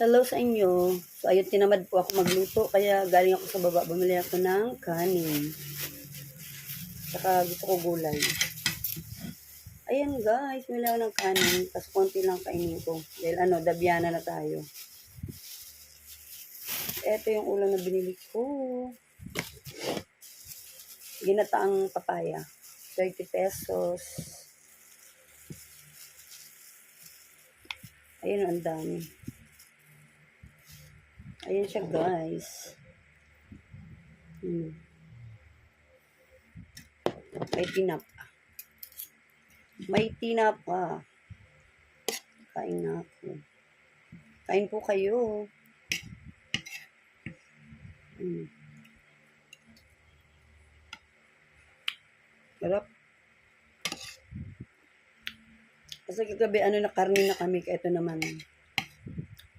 Hello sa inyo. So, ayun, tinamad po ako magluto. Kaya galing ako sa baba. Bumili ako ng kanin. Saka gusto ko gulay. Ayan guys, bumili ako ng kanin. Tapos konti lang kainin ko. Dahil dabiana na tayo. Ito yung ulam na binili ko. Ginataang papaya. 30 pesos. Ayun, ang dami. Ayan siya guys. May tinapa. May tinapa. Kain na ako. Kain po kayo. Sarap. Kasi kagabi na karne na kami. Kaya ito naman.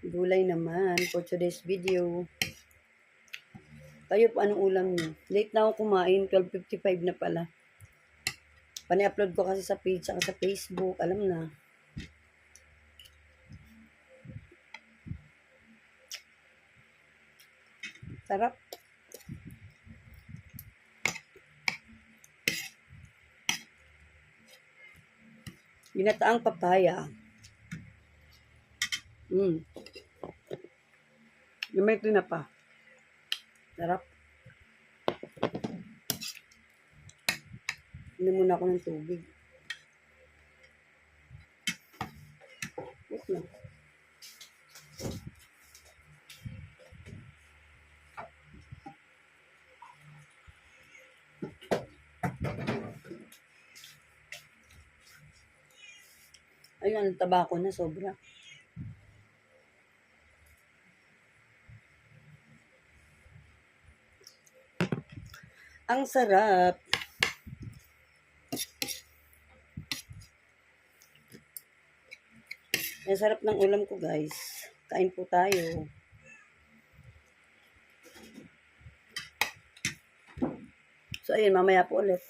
Gulay naman for today's video. Kayo po anong ulam niyo? Late na ako kumain. 12:55 na pala. Pani-upload ko kasi sa page at sa Facebook. Alam na. Sarap. Ginataang papaya. May tinapa. Sarap. Hindi muna ako ng tubig. Yes na. Ayun, tabako na sobra. Ang sarap. Ang sarap ng ulam ko guys. Kain po tayo. So ayun, mamaya po ulit.